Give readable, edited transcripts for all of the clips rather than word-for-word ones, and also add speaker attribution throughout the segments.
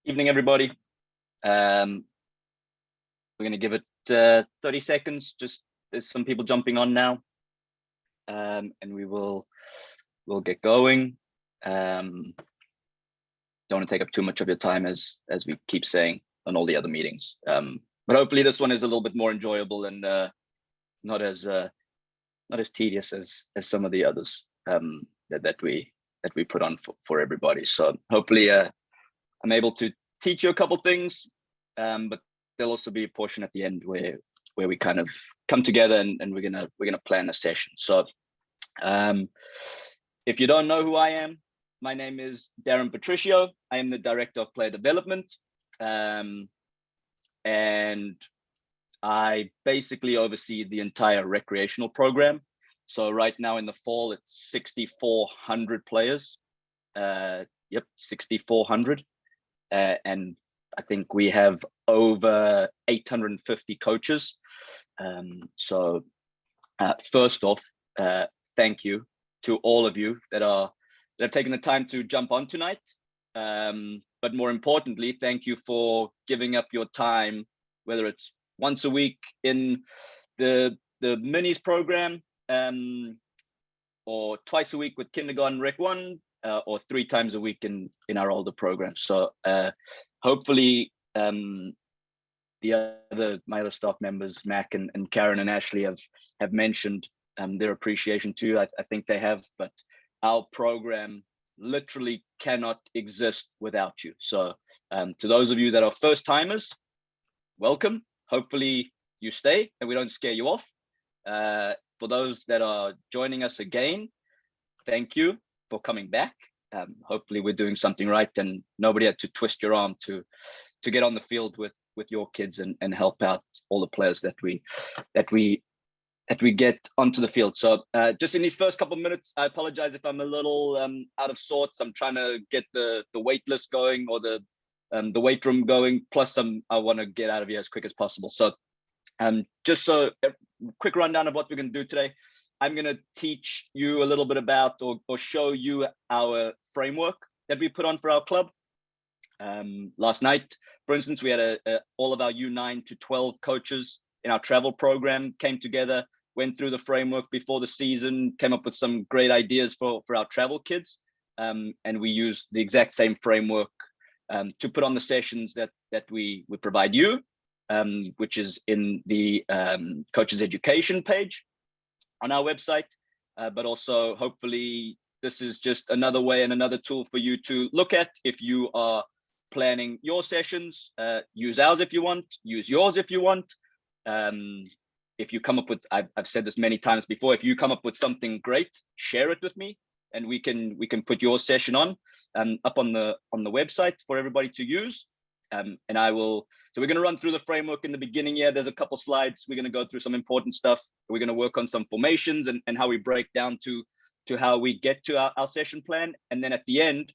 Speaker 1: Evening, everybody. We're going to give it 30 seconds. Just there's some people jumping on now, and we'll get going. Don't want to take up too much of your time as we keep saying on all the other meetings. But hopefully this one is a little bit more enjoyable and not as tedious as some of the others that we put on for everybody. So hopefully I'm able to teach you a couple things, but there'll also be a portion at the end where we kind of come together and we're gonna plan a session. So if you don't know who I am, my name is Darren Patricio. I am the Director of Player Development, and I basically oversee the entire recreational program. So right now in the fall, it's 6,400 players. Yep, 6,400. And I think we have over 850 coaches. So first off, thank you to all of you that have taken the time to jump on tonight. But more importantly, thank you for giving up your time, whether it's once a week in the minis program, or twice a week with kindergarten rec 1, or 3 times a week in our older programs. So hopefully my other staff members, Mac and Karen and Ashley, have mentioned their appreciation too. I think they have, but our program literally cannot exist without you. So to those of you that are first timers, welcome. Hopefully you stay and we don't scare you off. For those that are joining us again, thank you for coming back. Hopefully we're doing something right and nobody had to twist your arm to get on the field with your kids and help out all the players that we get onto the field. So just in these first couple of minutes, I apologize if I'm a little out of sorts. I'm trying to get the wait list going or the weight room going. Plus I want to get out of here as quick as possible. So just so a quick rundown of what we're going to do today. I'm going to teach you a little bit about or show you our framework that we put on for our club. Last night, for instance, we had all of our U9 to 12 coaches in our travel program came together, went through the framework before the season, came up with some great ideas for our travel kids. And we use the exact same framework to put on the sessions that we provide you, which is in the coaches education page on our website, but also hopefully this is just another way and another tool for you to look at if you are planning your sessions. Use ours if you want, use yours if you want. If you come up with, I've said this many times before, if you come up with something great, share it with me and we can put your session on up on the website for everybody to use. And so we're going to run through the framework in the beginning. Yeah, there's a couple slides. We're going to go through some important stuff. We're going to work on some formations and how we break down to how we get to our session plan. And then at the end,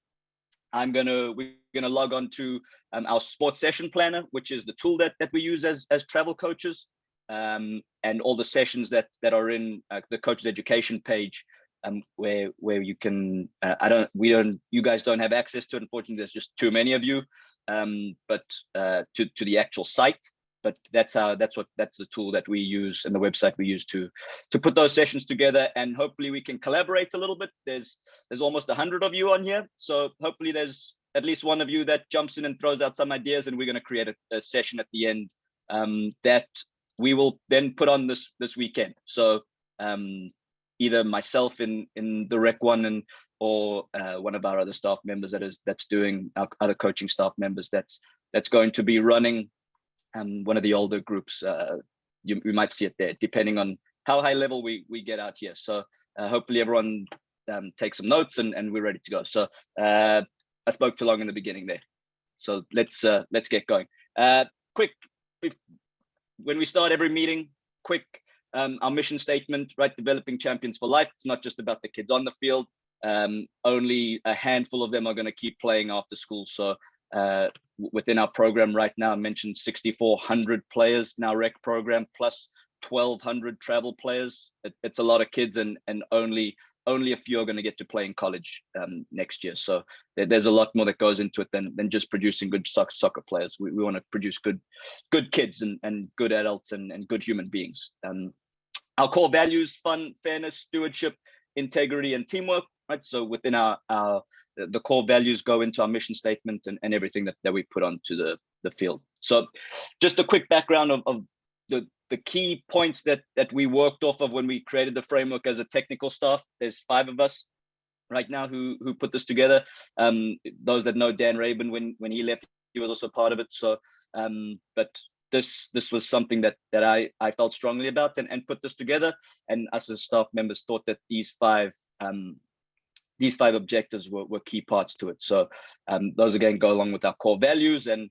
Speaker 1: we're going to log on to our sports session planner, which is the tool that we use as travel coaches, and all the sessions that are in the coaches education page. Where you can, you guys don't have access to it. Unfortunately, there's just too many of you, but to the actual site. But that's the tool that we use and the website we use to put those sessions together. And hopefully we can collaborate a little bit. There's almost 100 of you on here. So hopefully there's at least one of you that jumps in and throws out some ideas, and we're going to create a session at the end that we will then put on this weekend. So either myself in the Rec 1 or one of our other staff members that's doing our other coaching staff members that's going to be running one of the older groups. You might see it there, depending on how high level we get out here. So hopefully everyone takes some notes and we're ready to go. So I spoke too long in the beginning there. So let's get going. Quick, when we start every meeting, quick. Our mission statement, right? Developing champions for life. It's not just about the kids on the field. Only a handful of them are going to keep playing after school. So within our program right now, I mentioned 6,400 players in our rec program, plus 1,200 travel players. It's a lot of kids, and only only a few are going to get to play in college next year. So there's a lot more that goes into it than just producing good soccer players. We want to produce good kids and good adults and good human beings. Our core values: fun, fairness, stewardship, integrity, and teamwork. Right. So within the core values go into our mission statement and everything that we put onto the field. So just a quick background of the key points that we worked off of when we created the framework as a technical staff. There's 5 of us right now who put this together. Those that know Dan Rabin, when he left, he was also part of it. So but this was something that I felt strongly about and put this together, and us as staff members thought that these five objectives were key parts to it. So those again go along with our core values and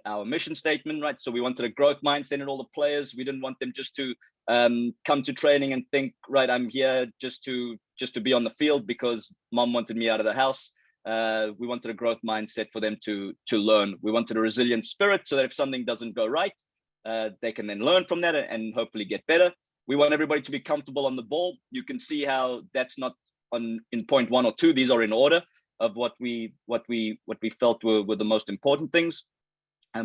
Speaker 1: our mission statement, right? So we wanted a growth mindset in all the players. We didn't want them just to come to training and think, right, I'm here just to be on the field because mom wanted me out of the house. We wanted a growth mindset for them to learn. We wanted a resilient spirit so that if something doesn't go right, they can then learn from that and hopefully get better. We want everybody to be comfortable on the ball. You can see how that's not in point 1 or 2. These are in order of what we felt were the most important things.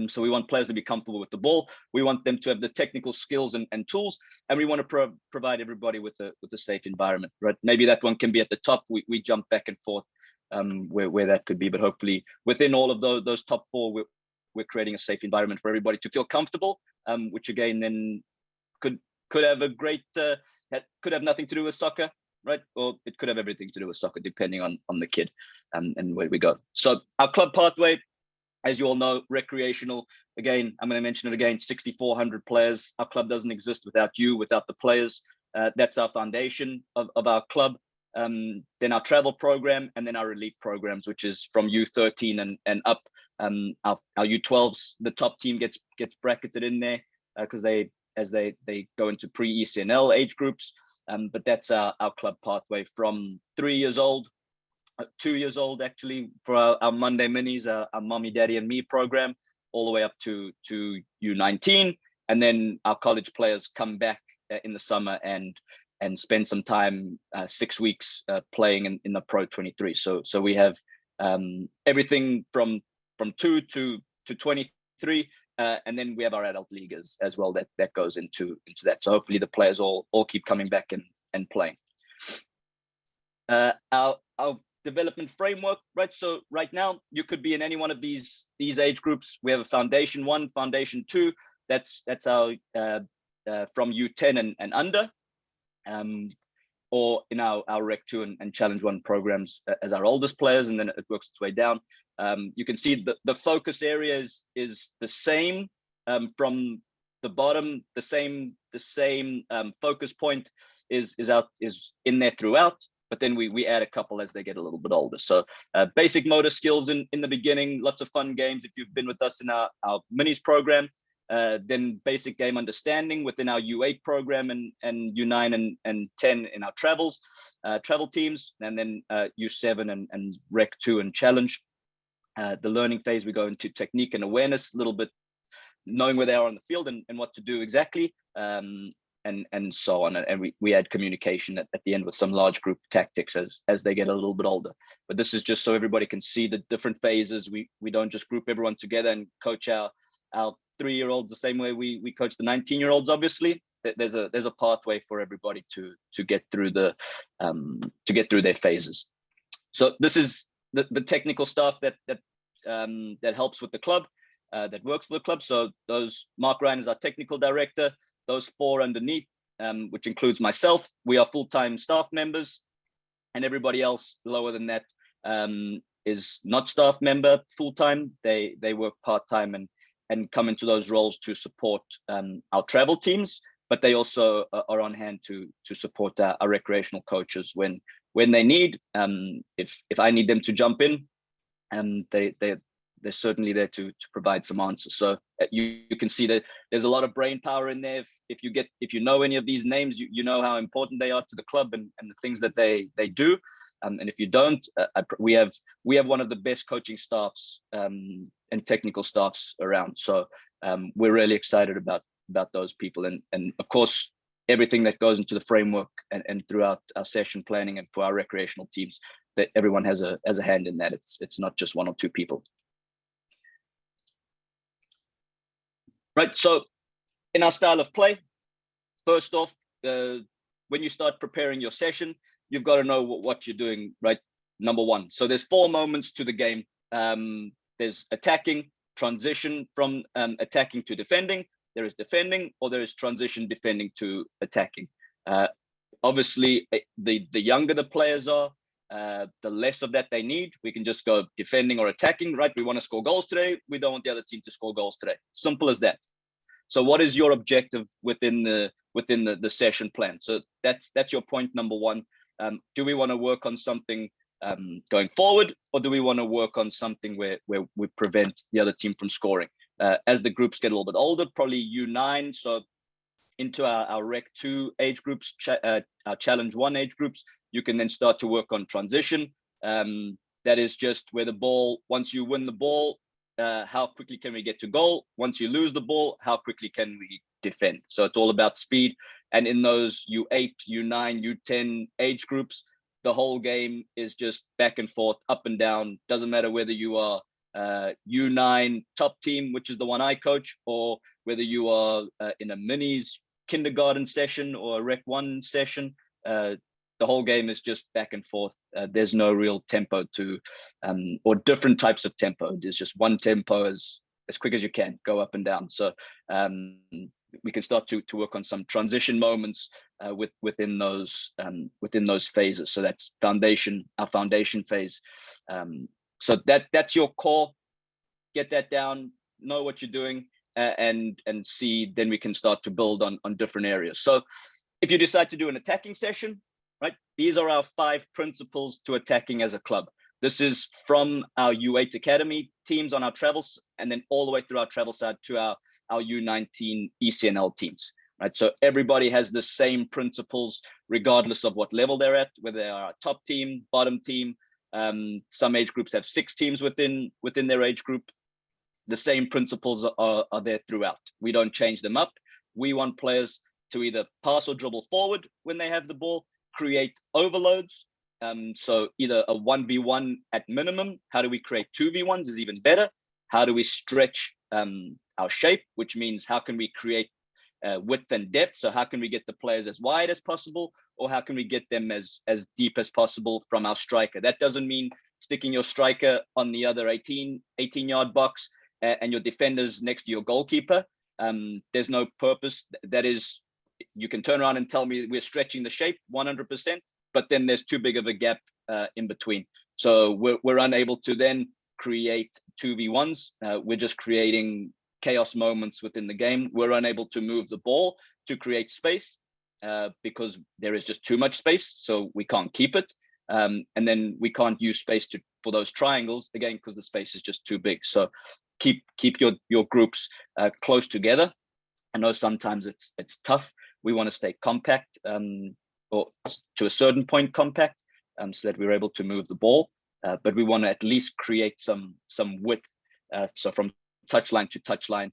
Speaker 1: So we want players to be comfortable with the ball. We want them to have the technical skills and tools, and we want to provide everybody with a safe environment. Right? Maybe that one can be at the top. We jump back and forth where that could be, but hopefully within all of those top 4, we're creating a safe environment for everybody to feel comfortable. Which again then could have a great could have nothing to do with soccer, right? Or it could have everything to do with soccer, depending on the kid and where we go. So our club pathway, as you all know, recreational. Again, I'm going to mention it again, 6,400 players. Our club doesn't exist without you, without the players. That's our foundation of our club. Then our travel program, and then our elite programs, which is from U13 and up. Our U12s, the top team gets bracketed in there because they go into pre-ECNL age groups. But that's our club pathway from 3 years old, 2 years old actually, for our Monday minis, our mommy, daddy, and me program, all the way up to U19, and then our college players come back in the summer and spend some time 6 weeks playing in the Pro 23. So we have everything from 2 to 23, and then we have our adult league as well that goes into that. So hopefully the players all keep coming back and playing. Our development framework, right? So right now you could be in any one of these age groups. We have a foundation 1, foundation 2. That's our from U10 and under, or in our Rec 2 and Challenge 1 programs as our oldest players, and then it works its way down. You can see the focus area is the same from the bottom. The same focus point is in there throughout. But then we add a couple as they get a little bit older. So basic motor skills in the beginning, lots of fun games if you've been with us in our minis program. Then basic game understanding within our U8 program and U9 and 10 in our travel teams, and then U7 and Rec 2 and Challenge. The learning phase, we go into technique and awareness, a little bit knowing where they are on the field and what to do exactly. And so on, and we add communication at the end with some large group tactics as they get a little bit older. But this is just so everybody can see the different phases. We don't just group everyone together and coach our 3-year-olds the same way we coach the 19-year-olds. Obviously, there's a pathway for everybody to get through their phases. So this is the technical staff that helps with the club, that works for the club. So those, Mark Ryan is our technical director. Those 4 underneath, which includes myself, we are full-time staff members, and everybody else lower than that is not staff member full-time. They work part-time and come into those roles to support our travel teams, but they also are on hand to support our recreational coaches when they need. If I need them to jump in, they're certainly there to provide some answers. So you can see that there's a lot of brain power in there. If you know any of these names, you know how important they are to the club and the things that they do. And if you don't, we have one of the best coaching staffs and technical staffs around. So we're really excited about those people. And of course, everything that goes into the framework and throughout our session planning and for our recreational teams, that everyone has a hand in that. It's not just one or two people. Right, so in our style of play, first off, when you start preparing your session, you've got to know what you're doing, right? Number one. So there's 4 moments to the game. There's attacking, transition from attacking to defending. There is defending, or there is transition defending to attacking. Obviously, the younger the players are, the less of that they need. We can just go defending or attacking, right? We want to score goals today. We don't want the other team to score goals today. Simple as that. So what is your objective within the session plan? So that's your point number one. Do we want to work on something going forward, or do we want to work on something where we prevent the other team from scoring? As the groups get a little bit older, probably U9, so into our Rec 2 age groups, our Challenge 1 age groups, you can then start to work on transition. That is just where the ball, once you win the ball, how quickly can we get to goal? Once you lose the ball, how quickly can we defend? So it's all about speed. And in those U8, U9, U10 age groups, the whole game is just back and forth, up and down. Doesn't matter whether you are U9 top team, which is the one I coach, or whether you are in a minis kindergarten session or a Rec 1 session. The whole game is just back and forth. There's no real tempo to, or different types of tempo. There's just one tempo as quick as you can, go up and down. So we can start to work on some transition moments within those phases. So that's our foundation phase. So that's your core. Get that down, know what you're doing, and see, then we can start to build on different areas. So if you decide to do an attacking session, right, these are our 5 principles to attacking as a club. This is from our U8 Academy teams on our travels, and then all the way through our travel side to our U19 ECNL teams, right? So everybody has the same principles, regardless of what level they're at, whether they are a top team, bottom team. Some age groups have 6 teams within their age group. The same principles are there throughout. We don't change them up. We want players to either pass or dribble forward when they have the ball, create overloads. So either a 1v1 at minimum. How do we create 2v1s is even better. How do we stretch our shape, which means how can we create width and depth? So how can we get the players as wide as possible, or how can we get them as deep as possible from our striker? That doesn't mean sticking your striker on the other 18-yard box and your defenders next to your goalkeeper. There's no purpose. That is, you can turn around and tell me we're stretching the shape 100%, but then there's too big of a gap in between. So we're unable to then create 2v1s. We're just creating chaos moments within the game. We're unable to move the ball to create space because there is just too much space, so we can't keep it. And then we can't use space for those triangles, again, because the space is just too big. So keep your groups close together. I know sometimes it's tough. We want to stay compact, or to a certain point compact, so that we're able to move the ball. But we want to at least create some width. So from touchline to touchline.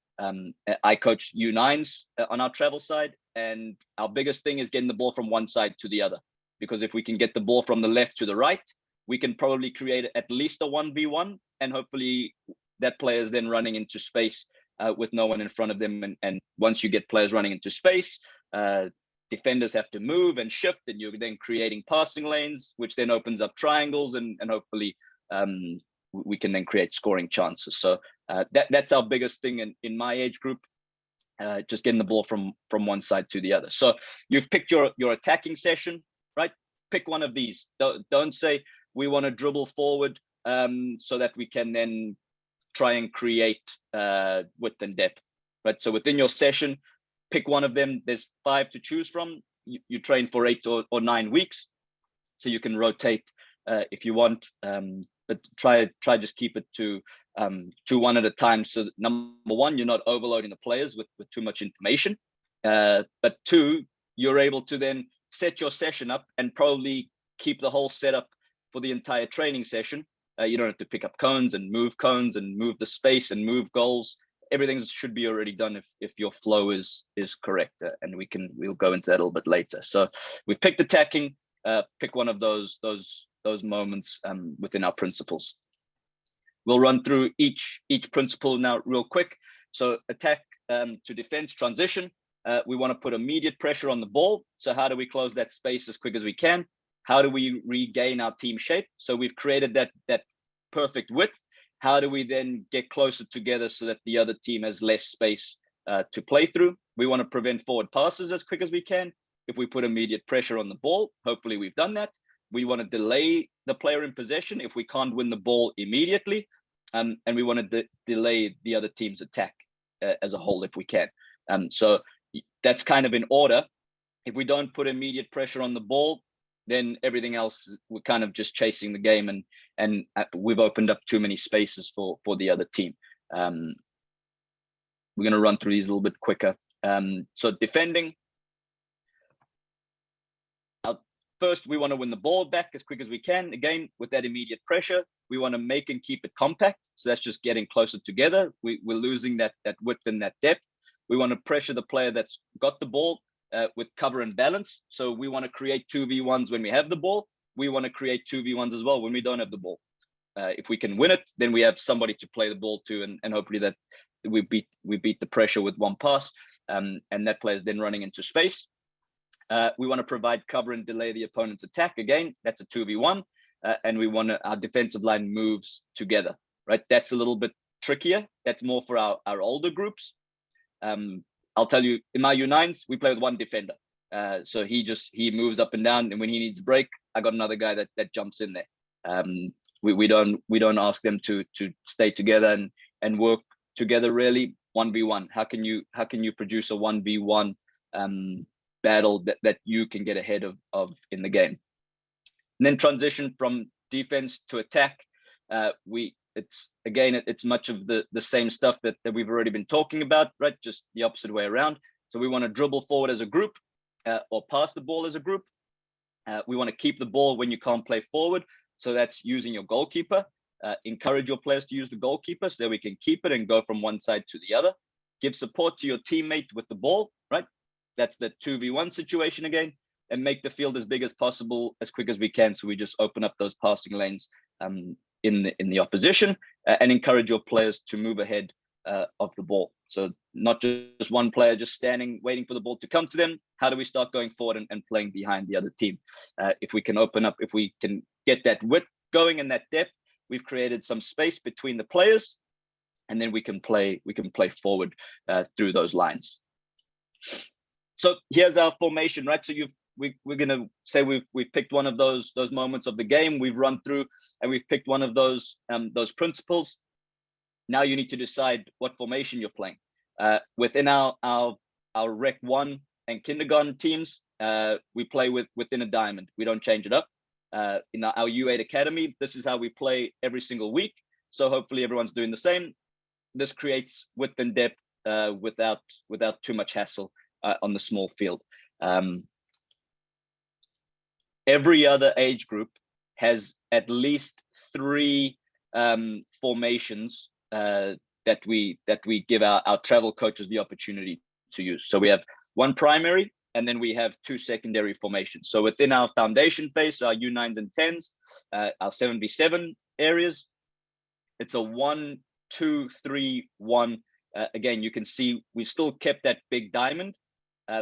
Speaker 1: I coach U9s on our travel side, and our biggest thing is getting the ball from one side to the other. Because if we can get the ball from the left to the right, we can probably create at least a 1v1, and hopefully that player is then running into space with no one in front of them. And once you get players running into space, defenders have to move and shift, and you're then creating passing lanes, which then opens up triangles, and hopefully we can then create scoring chances. So that's our biggest thing in my age group, just getting the ball from one side to the other. So you've picked your attacking session, right? Pick one of these. Don't say we want to dribble forward so that we can then try and create width and depth. But so within your session, pick one of them. There's 5 to choose from. You train for 8 or 9 weeks, so you can rotate if you want. But try just keep it to one at a time. So number one, you're not overloading the players with too much information. But 2, you're able to then set your session up and probably keep the whole setup for the entire training session. You don't have to pick up cones and move the space and move goals. everything should be already done if your flow is correct, and we'll go into that a little bit later. So we picked attacking. Pick one of those moments within our principles. We'll run through each principle now real quick. So attack to defense transition. We want to put immediate pressure on the ball. So how do we close that space as quick as we can? How do we regain our team shape? So we've created that perfect width. How do we then get closer together so that the other team has less space to play through? We want to prevent forward passes as quick as we can. If we put immediate pressure on the ball, hopefully we've done that. We want to delay the player in possession if we can't win the ball immediately. And we want to delay the other team's attack as a whole if we can. So that's kind of in order. If we don't put immediate pressure on the ball, then everything else, we're kind of just chasing the game, and we've opened up too many spaces for the other team. We're going to run through these a little bit quicker. So defending. First, we want to win the ball back as quick as we can. Again, with that immediate pressure, we want to make and keep it compact. So that's just getting closer together. We're losing that width and that depth. We want to pressure the player that's got the ball with cover and balance. So we want to create 2v1s when we have the ball. We want to create 2v1s as well when we don't have the ball. If we can win it, then we have somebody to play the ball to, and hopefully that we beat the pressure with one pass, and that player is then running into space. We want to provide cover and delay the opponent's attack. Again, that's a 2v1, and we want our defensive line moves together, right? That's a little bit trickier. That's more for our older groups. I'll tell you, in my U9s, we play with one defender. So he moves up and down, and when he needs a break, I got another guy that jumps in there. We don't ask them to stay together and work together really. 1v1. How can you produce a 1v1 battle that you can get ahead of in the game? And then transition from defense to attack. It's much of the same stuff that we've already been talking about, right? Just the opposite way around. So we want to dribble forward as a group, or pass the ball as a group. We want to keep the ball when you can't play forward. So that's using your goalkeeper. Encourage your players to use the goalkeeper so that we can keep it and go from one side to the other. Give support to your teammate with the ball, right? That's the 2v1 situation again, and make the field as big as possible as quick as we can. So we just open up those passing lanes in the opposition, and encourage your players to move ahead of the ball. So not just one player just standing waiting for the ball to come to them. How do we start going forward and playing behind the other team? If we can open up, if we can get that width going and that depth, we've created some space between the players, and then we can play forward through those lines. So here's our formation, right? So we're gonna say we've picked one of those moments of the game. We've run through and we've picked one of those principles. Now you need to decide what formation you're playing. Within our Rec 1 and kindergarten teams, we play within a diamond. We don't change it up. In our U8 Academy, this is how we play every single week. So hopefully everyone's doing the same. This creates width and depth without too much hassle on the small field. Every other age group has at least 3 formations that we give our travel coaches the opportunity to use. So we have 1 primary, and then we have 2 secondary formations. So within our foundation phase, our U9s and 10s, our 7v7 areas, it's a 1, 2, 3, 1. Again, you can see we still kept that big diamond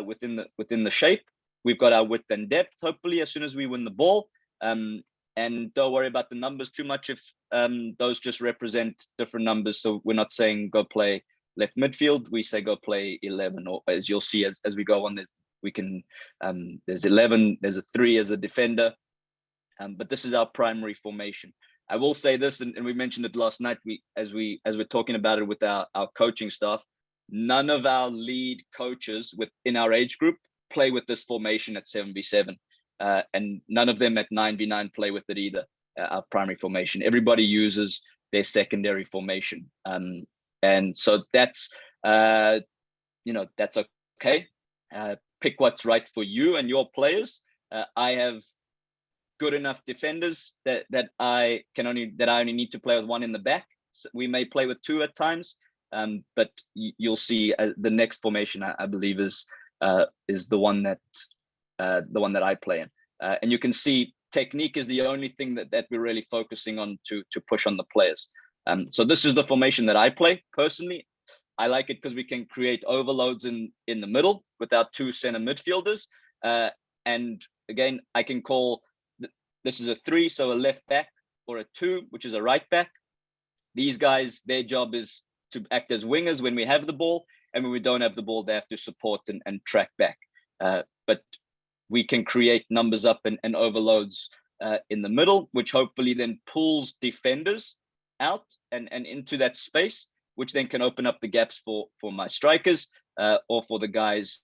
Speaker 1: within the shape. We've got our width and depth, hopefully, as soon as we win the ball. And don't worry about the numbers too much if those just represent different numbers. So we're not saying go play left midfield. We say go play 11, or as you'll see as we go on, there's 11, there's a 3 as a defender. But this is our primary formation. I will say this, and we mentioned it last night, as we're talking about it with our coaching staff, none of our lead coaches within our age group play with this formation at 7v7, and none of them at 9v9 play with it either, our primary formation. Everybody uses their secondary formation, and so that's that's okay. Pick what's right for you and your players. I have good enough defenders that I only need to play with 1 in the back. So we may play with 2 at times, But you'll see the next formation I believe is the one that I play in. And you can see technique is the only thing that we're really focusing on to push on the players. So this is the formation that I play personally. I like it because we can create overloads in the middle with our two center midfielders. And again, I can call this is a 3, so a left back, or a 2, which is a right back. These guys, their job is to act as wingers when we have the ball, and when we don't have the ball, they have to support and track back. But we can create numbers up and overloads in the middle, which hopefully then pulls defenders out and into that space, which then can open up the gaps for my strikers or for the guys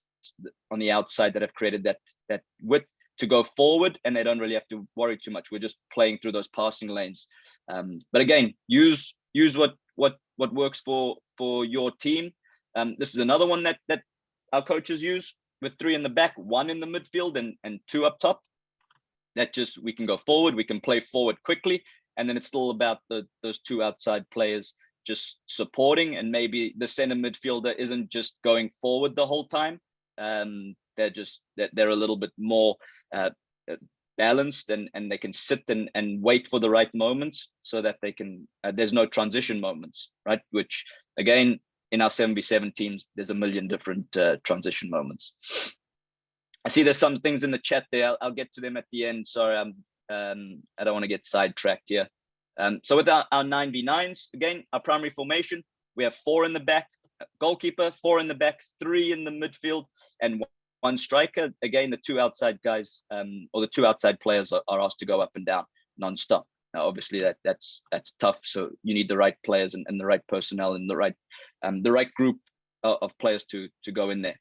Speaker 1: on the outside that have created that width to go forward, and they don't really have to worry too much. We're just playing through those passing lanes. But again, use what works for your team. This is another one that our coaches use, with 3 in the back, 1 in the midfield, and 2 up top. That just, we can go forward, we can play forward quickly, and then it's still about those 2 outside players just supporting, and maybe the center midfielder isn't just going forward the whole time. They're a little bit more balanced, and they can sit and wait for the right moments, so that they can there's no transition moments, right? Which again, in our 7v7 teams, there's a million different transition moments. I see there's some things in the chat there. I'll get to them at the end. Sorry, I don't want to get sidetracked here. So with our 9v9s, again, our primary formation, we have 4 in the back, goalkeeper, 4 in the back, 3 in the midfield, and 1 striker. Again, the 2 outside guys, or the 2 outside players are asked to go up and down non-stop. Now, obviously that's tough. So you need the right players and the right personnel and the right group of players to go in there.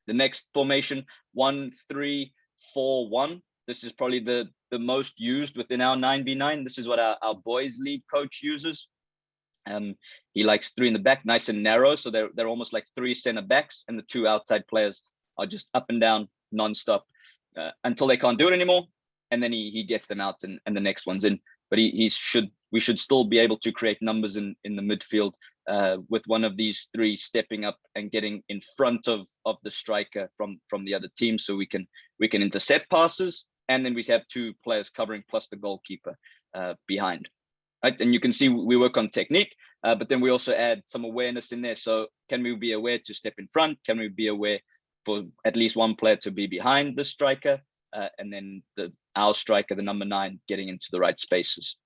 Speaker 1: The next formation, 1-3-4-1. This is probably the most used within our 9v9. This is what our boys league coach uses. He likes 3 in the back, nice and narrow. So they're almost like 3 center backs, and the 2 outside players are just up and down non-stop until they can't do it anymore. And then he gets them out and the next one's in. But we should still be able to create numbers in the midfield with one of these 3 stepping up and getting in front of the striker from the other team, so we can intercept passes, and then we have 2 players covering plus the goalkeeper behind. Right, and you can see we work on technique, but then we also add some awareness in there. So can we be aware to step in front? Can we be aware for at least 1 player to be behind the striker, and then our striker, the number 9, getting into the right spaces.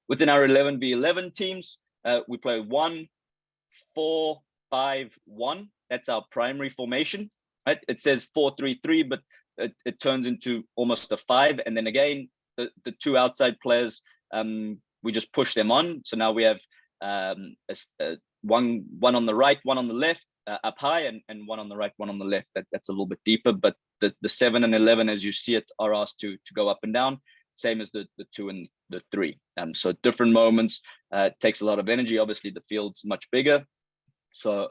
Speaker 1: Within our 11v11 teams, we play 1-4-5-1. That's our primary formation. Right? It says 4-3-3, but it turns into almost a 5. And then again, the 2 outside players, we just push them on. So now we have one on the right, 1 on the left, up high, and 1 on the right, 1 on the left. That's a little bit deeper, but the 7 and 11, as you see it, are asked to go up and down, same as the 2 and the 3. So different moments, takes a lot of energy. Obviously, the field's much bigger. So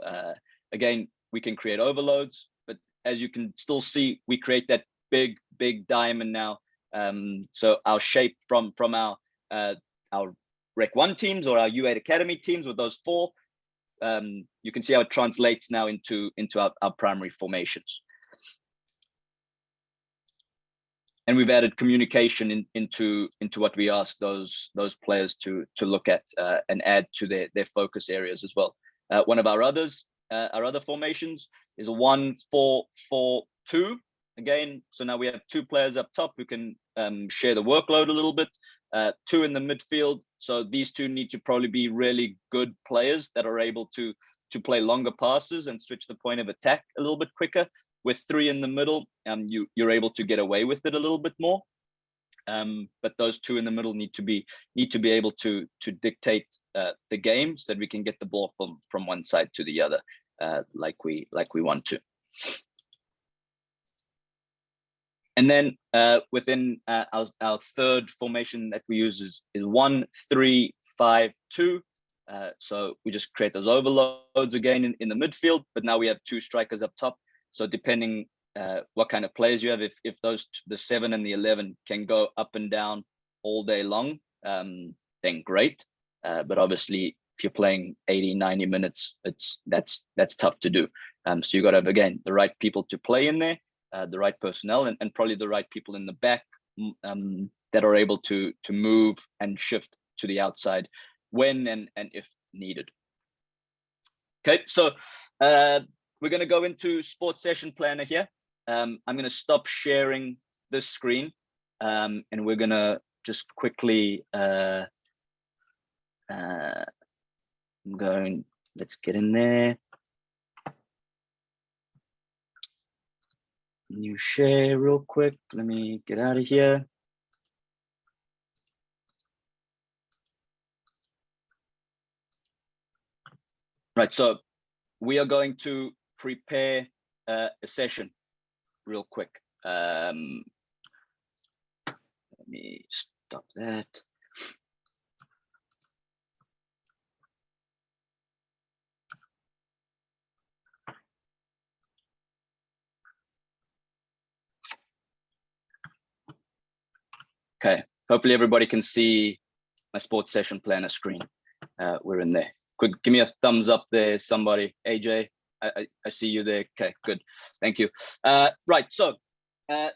Speaker 1: again, we can create overloads, but as you can still see, we create that big diamond now. So our shape from our Rec 1 teams or our U8 Academy teams with those 4, you can see how it translates now into our primary formations. And we've added communication into what we ask those players to look at and add to their focus areas as well. One of our other formations is a 1-4-4-2. Again, so now we have 2 players up top who can share the workload a little bit. 2 in the midfield. So these 2 need to probably be really good players that are able to play longer passes and switch the point of attack a little bit quicker. With 3 in the middle, you're able to get away with it a little bit more. But those 2 in the middle need to be able to dictate the game, so that we can get the ball from one side to the other, like we want to. And then within our third formation that we use is 1-3-5-2. So we just create those overloads again in the midfield, but now we have 2 strikers up top. So depending what kind of players you have, if the 7 and the 11 can go up and down all day long, then great. But obviously, if you're playing 80, 90 minutes, that's tough to do. So you got to have, again, the right people to play in there, the right personnel, and probably the right people in the back that are able to move and shift to the outside when and if needed. Okay, so we're going to go into Sports Session Planner here. I'm going to stop sharing this screen, and we're going to just quickly let's get in there. New share real quick. Let me get out of here. Right, so we are going to prepare a session real quick. Let me stop that. Okay, hopefully everybody can see my Sports Session Planner screen. We're in there. Quick, give me a thumbs up there, somebody. AJ, I see you there. Okay, good. Thank you. Right, so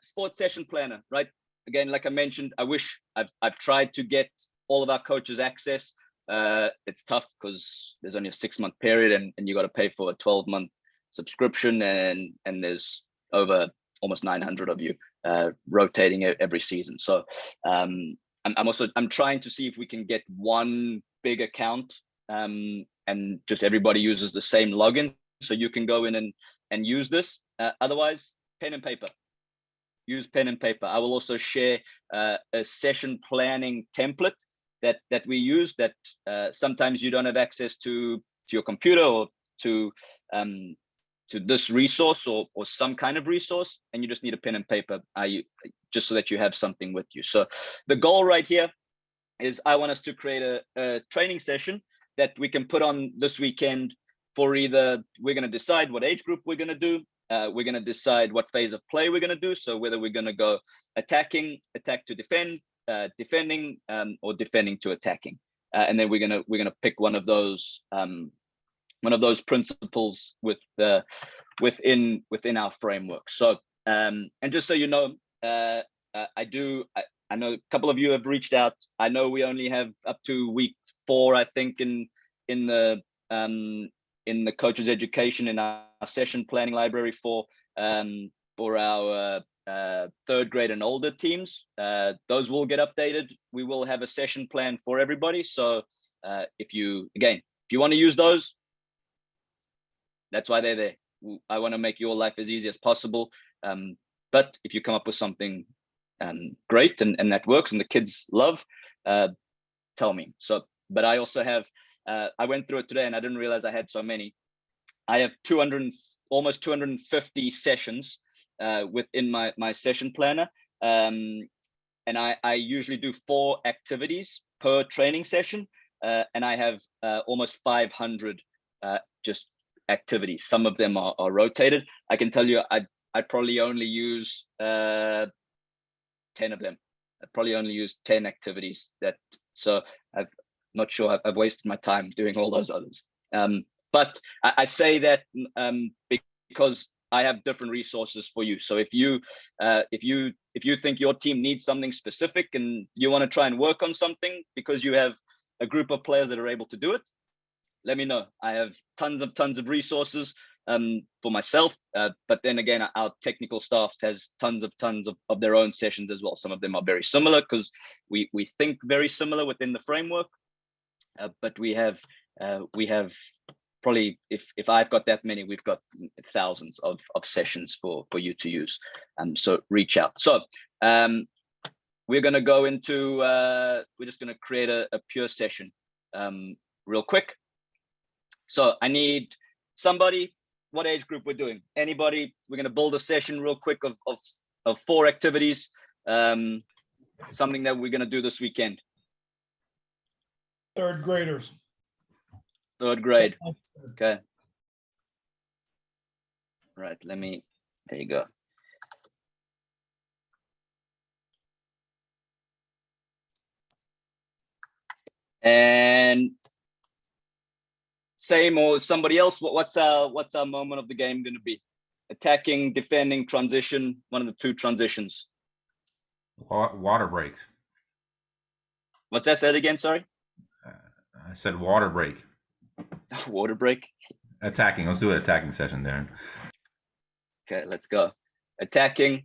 Speaker 1: Sports Session Planner, right? Again, like I mentioned, I wish I've tried to get all of our coaches access. It's tough because there's only a 6-month period and you got to pay for a 12-month subscription, and there's over almost 900 of you rotating every season. So I'm trying to see if we can get one big account and just everybody uses the same login, so you can go in and use this. Otherwise, pen and paper. Use pen and paper. I will also share a session planning template that we use that sometimes you don't have access to your computer or to this resource or some kind of resource, and you just need a pen and paper just so that you have something with you. So the goal right here is I want us to create a training session that we can put on this weekend for either we're going to decide what age group we're going to do. We're going to decide what phase of play we're going to do. So whether we're going to go attack to defend, defending, or defending to attacking. And then we're going to pick one of those principles within our framework. So and just so you know, I know a couple of you have reached out. I know we only have up to week 4, I think, in the coaches education in our session planning library for our 3rd grade and older teams. Those will get updated. We will have a session plan for everybody. So if you want to use those, that's why they're there. I want to make your life as easy as possible. But if you come up with something great and that works and the kids love, tell me. So, but I also have, I went through it today and I didn't realize I had so many. I have almost 250 sessions within my session planner. And I usually do 4 activities per training session. And I have almost 500 just activities. Some of them are rotated. I can tell you, I probably only use 10 of them. I probably only use 10 activities. So I'm not sure I've wasted my time doing all those others. But I say that because I have different resources for you. So if you think your team needs something specific and you want to try and work on something because you have a group of players that are able to do it, let me know. I have tons of resources for myself, but then again, our technical staff has tons of their own sessions as well. Some of them are very similar because we think very similar within the framework, but we have probably, if I've got that many, we've got thousands of sessions for you to use. So reach out. So we're going to go into we're just going to create a pure session real quick. So I need somebody, what age group we're doing. Anybody, we're going to build a session real quick of 4 activities, something that we're going to do this weekend.
Speaker 2: 3rd graders.
Speaker 1: 3rd grade. Okay. Right, there you go. And same or somebody else? What's our moment of the game going to be? Attacking, defending, transition, one of the two transitions.
Speaker 2: Water breaks.
Speaker 1: What's that said again? Sorry.
Speaker 2: I said water break.
Speaker 1: Water break.
Speaker 2: Attacking. Let's do an attacking session, Darren.
Speaker 1: Okay, let's go. Attacking.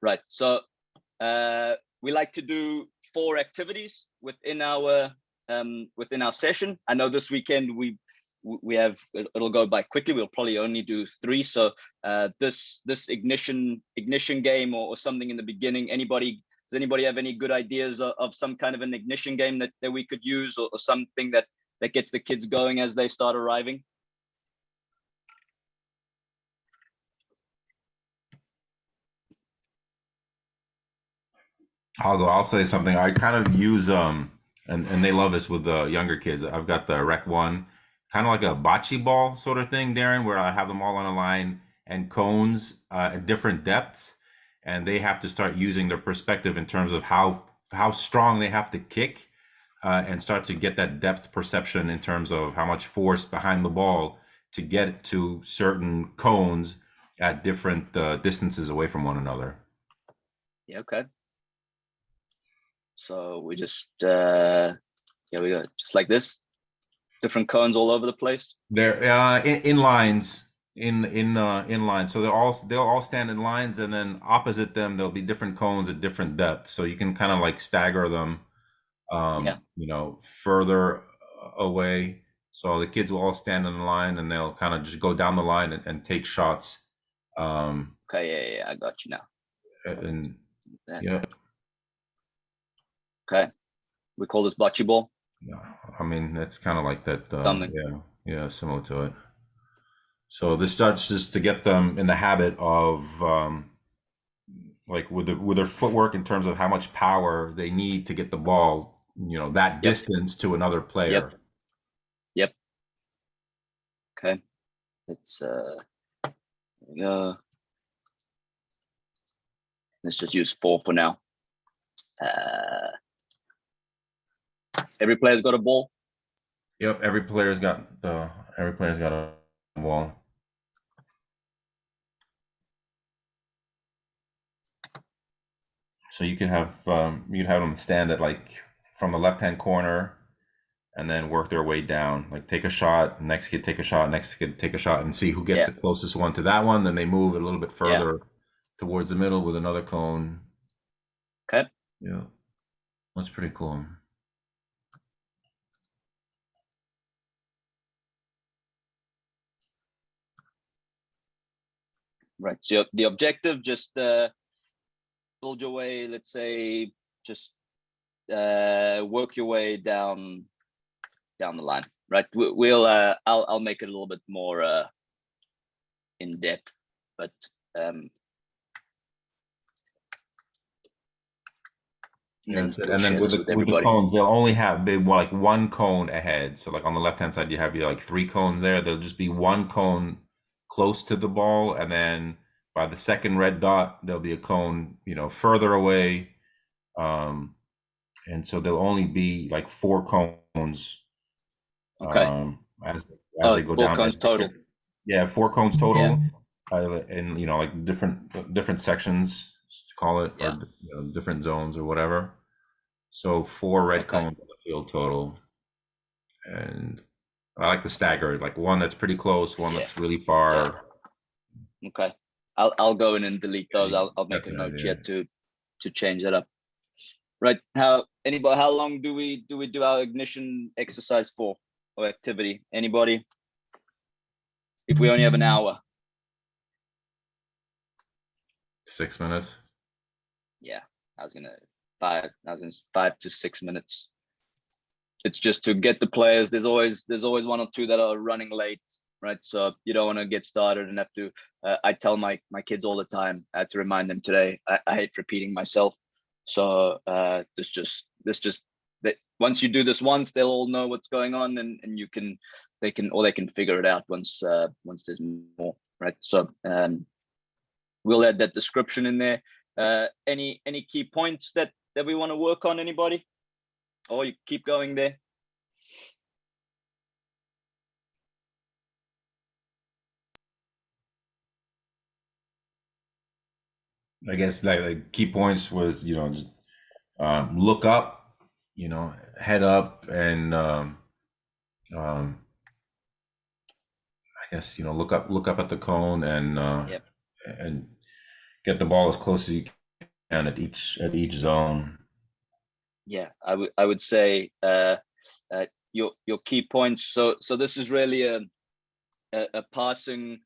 Speaker 1: Right. So we like to do 4 activities within our session. I know this weekend we have, it'll go by quickly. We'll probably only do 3. So this ignition game or something in the beginning. Does anybody have any good ideas of some kind of an ignition game that we could use, or something that gets the kids going as they start arriving?
Speaker 2: I'll go. I'll say something. I kind of use and they love this with the younger kids. I've got the Rec 1, kind of like a bocce ball sort of thing, Darren, where I have them all on a line and cones at different depths, and they have to start using their perspective in terms of how strong they have to kick, and start to get that depth perception in terms of how much force behind the ball to get to certain cones at different distances away from one another.
Speaker 1: Yeah. Okay. So we just we go just like this, different cones all over the place.
Speaker 2: They're in lines, in lines. So they'll all stand in lines, and then opposite them there'll be different cones at different depths. So you can kind of like stagger them, further away. So the kids will all stand in the line, and they'll kind of just go down the line and take shots.
Speaker 1: Okay, yeah, I got you now.
Speaker 2: And yeah.
Speaker 1: Okay, we call this bocce ball.
Speaker 2: Yeah, I mean it's kind of like that.
Speaker 1: Something.
Speaker 2: Yeah, similar to it. So this starts just to get them in the habit of like with their footwork in terms of how much power they need to get the ball, that distance to another player.
Speaker 1: Yep. Okay, let's there we go. Let's just use 4 for now. Every player's got a ball.
Speaker 2: Yep, every player's got a ball. So you can have them stand at like from the left-hand corner, and then work their way down. Like take a shot, next kid take a shot, next kid take a shot, and see who gets the closest one to that one. Then they move a little bit further towards the middle with another cone.
Speaker 1: Okay.
Speaker 2: Yeah, that's pretty cool.
Speaker 1: Right. So the objective, just build your way. Let's say just work your way down the line. Right. We'll I'll make it a little bit more in depth, but
Speaker 2: and then with the cones, they'll only have like 1 cone ahead. So like on the left hand side, you have like 3 cones there. There'll just be 1 cone close to the ball, and then by the second red dot, there'll be a cone further away. And so there'll only be like 4 cones.
Speaker 1: Okay.
Speaker 2: As they go
Speaker 1: 4
Speaker 2: down.
Speaker 1: cones total.
Speaker 2: Yeah, 4 cones total. And like different sections, to call it, or different zones or whatever. So 4 red cones on the field total. And I like the staggered, like one that's pretty close, one that's really far.
Speaker 1: Okay, I'll go in and delete those. I'll make a note here to change that up. Right. How long do we do our ignition exercise for, or activity? Anybody? If we only have an hour.
Speaker 2: 6 minutes.
Speaker 1: Yeah, I was gonna 5 to 6 minutes. It's just to get the players. There's always 1 or 2 that are running late, right? So you don't want to get started and have to. I tell my kids all the time. I had to remind them today. I hate repeating myself. So this just that once you do this once, they'll all know what's going on, and they can figure it out once there's more, right? So we'll add that description in there. Any key points that we want to work on, anybody? Or you keep going there?
Speaker 2: I guess like key points was, just look up, head up, and um, I guess look up at the cone,
Speaker 1: Yep.
Speaker 2: and get the ball as close as you can at each zone.
Speaker 1: Yeah, I would say your key points. So this is really a passing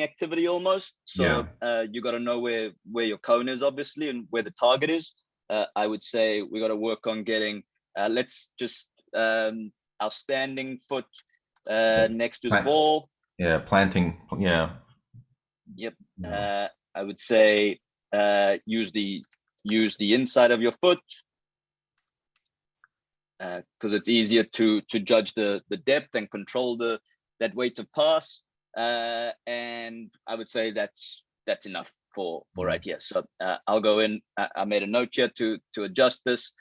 Speaker 1: activity almost.
Speaker 2: Yeah,
Speaker 1: So you got to know where your cone is, obviously, and where the target is. I would say we got to work on getting let's just our standing foot next to the
Speaker 2: Plant,
Speaker 1: ball.
Speaker 2: yeah, planting, yeah,
Speaker 1: Yep.
Speaker 2: yeah.
Speaker 1: I would say use the inside of your foot, because it's easier to judge the depth and control that weight of pass. And I would say that's enough for right here. So I'll go in. I made a note here to adjust this.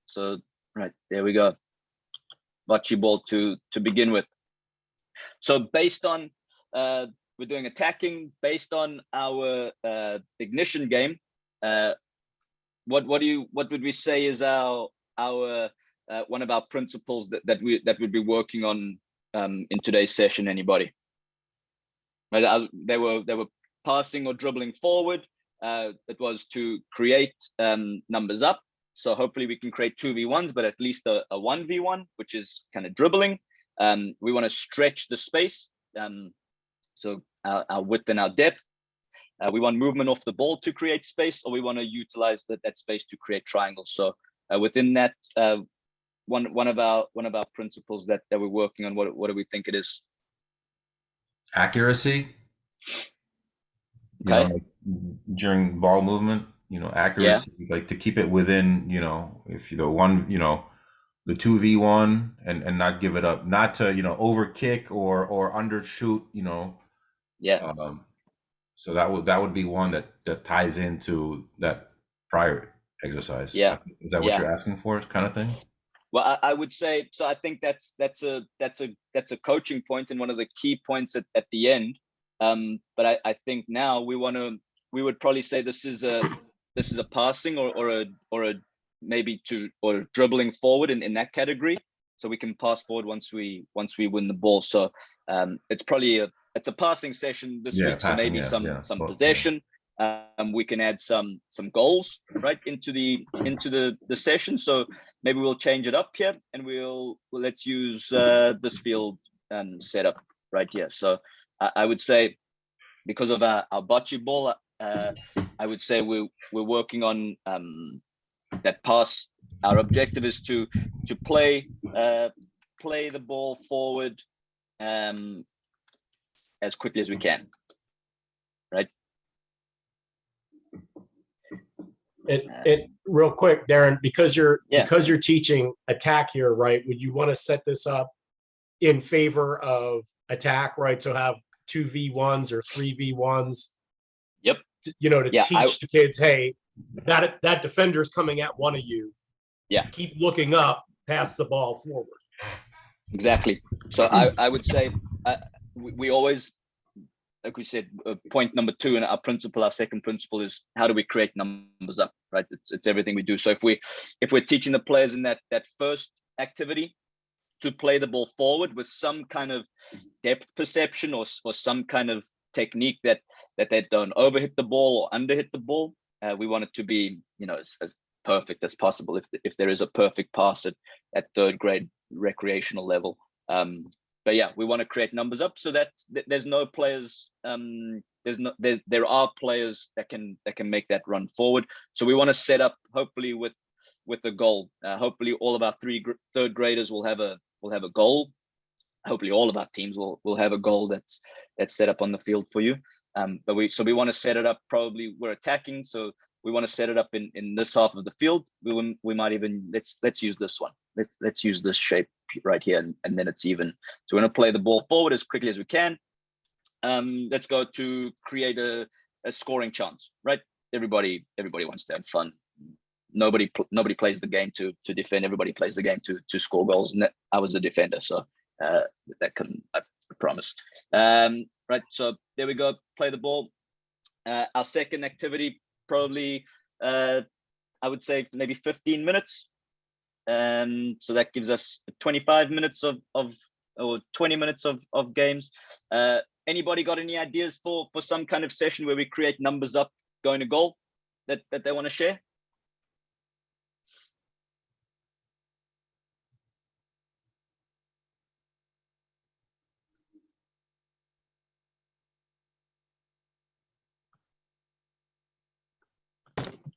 Speaker 1: So right there we go. Bocce ball to begin with. So based on we're doing attacking based on our ignition game. What would we say is our one of our principles that would be working on in today's session? Anybody? Right, they were passing or dribbling forward. It was to create numbers up. So hopefully we can create 2v1s, but at least a 1v1, which is kind of dribbling. We want to stretch the space. So our width and our depth. We want movement off the ball to create space, or we want to utilize that space to create triangles. So within that, one of our principles that we're working on, what do we think it is?
Speaker 2: Accuracy.
Speaker 1: Okay.
Speaker 2: Like during ball movement, accuracy, like to keep it within, if the 2v1 and not give it up, not to, over kick or undershoot,
Speaker 1: Yeah.
Speaker 2: So that would be one that ties into that prior exercise.
Speaker 1: Yeah.
Speaker 2: Is that what
Speaker 1: Yeah.
Speaker 2: you're asking for, kind of thing?
Speaker 1: Well, I would say so. I think that's a coaching point and one of the key points at the end. But I think now we would probably say this is a passing or a maybe or dribbling forward in that category. So we can pass forward once we win the ball. So it's probably it's a passing session this
Speaker 2: Yeah,
Speaker 1: week. So
Speaker 2: passing.
Speaker 1: maybe
Speaker 2: Yeah,
Speaker 1: some
Speaker 2: yeah, both,
Speaker 1: possession. We can add some goals right into the session. So maybe we'll change it up here, and let's use this field setup right here. So I would say because of our bocce ball, I would say we're working on that pass. Our objective is to play the ball forward as quickly as we can, right?
Speaker 3: It real quick, Darren, because you're teaching attack here, right? Would you want to set this up in favor of attack, right? So have 2v1s or 3v1s.
Speaker 1: Yep.
Speaker 3: To teach the kids, hey, that defender's coming at one of you.
Speaker 1: Yeah.
Speaker 3: Keep looking up, pass the ball forward.
Speaker 1: Exactly. So I would say we always, like we said, point number 2 in our second principle is how do we create numbers up, right? It's everything we do. So if we're teaching the players in that first activity to play the ball forward with some kind of depth perception or some kind of technique that they don't overhit the ball or underhit the ball, we want it to be as perfect as possible if there is a perfect pass at third grade recreational level. But yeah, we want to create numbers up so that there's no players. There are players that can make that run forward. So we want to set up hopefully with a goal. Hopefully all of our third graders will have a goal. Hopefully all of our teams will have a goal that's set up on the field for you. But we want to set it up. Probably we're attacking, so we want to set it up in this half of the field. We might even let's use this one. Let's use this shape right here, and then it's even. So we're going to play the ball forward as quickly as we can. Let's go to create a scoring chance, right? Everybody wants to have fun. Nobody plays the game to defend. Everybody plays the game to score goals. And I was a defender, so I promise. Right, so there we go. Play the ball. Our second activity, probably, I would say maybe 15 minutes. So that gives us 25 minutes or 20 minutes of games. Anybody got any ideas for some kind of session where we create numbers up going to goal that they want to share?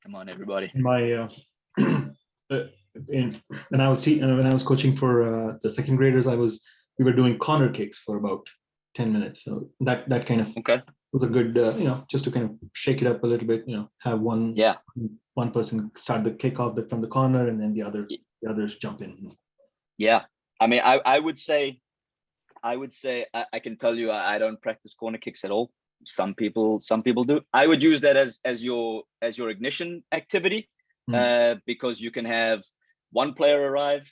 Speaker 1: Come on, everybody.
Speaker 4: My when I was coaching for the second graders, we were doing corner kicks for about 10 minutes. So that kind of was a good, just to kind of shake it up a little bit. Have one person start the kickoff from the corner, and then the others jump in.
Speaker 1: Yeah, I mean, I would say I can tell you I don't practice corner kicks at all. Some people do. I would use that as your ignition activity, because you can have one player arrive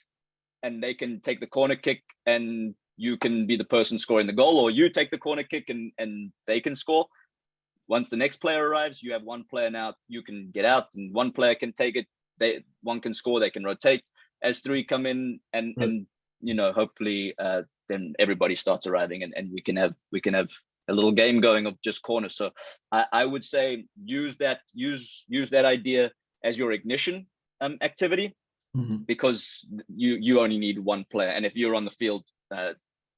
Speaker 1: and they can take the corner kick and you can be the person scoring the goal, or you take the corner kick and they can score. Once the next player arrives, you have one player now, you can get out and one player can take it. One can score, they can rotate. As three come in and hopefully then everybody starts arriving and we can have a little game going of just corners. So I would say use that idea as your ignition activity, because you only need one player, and if you're on the field,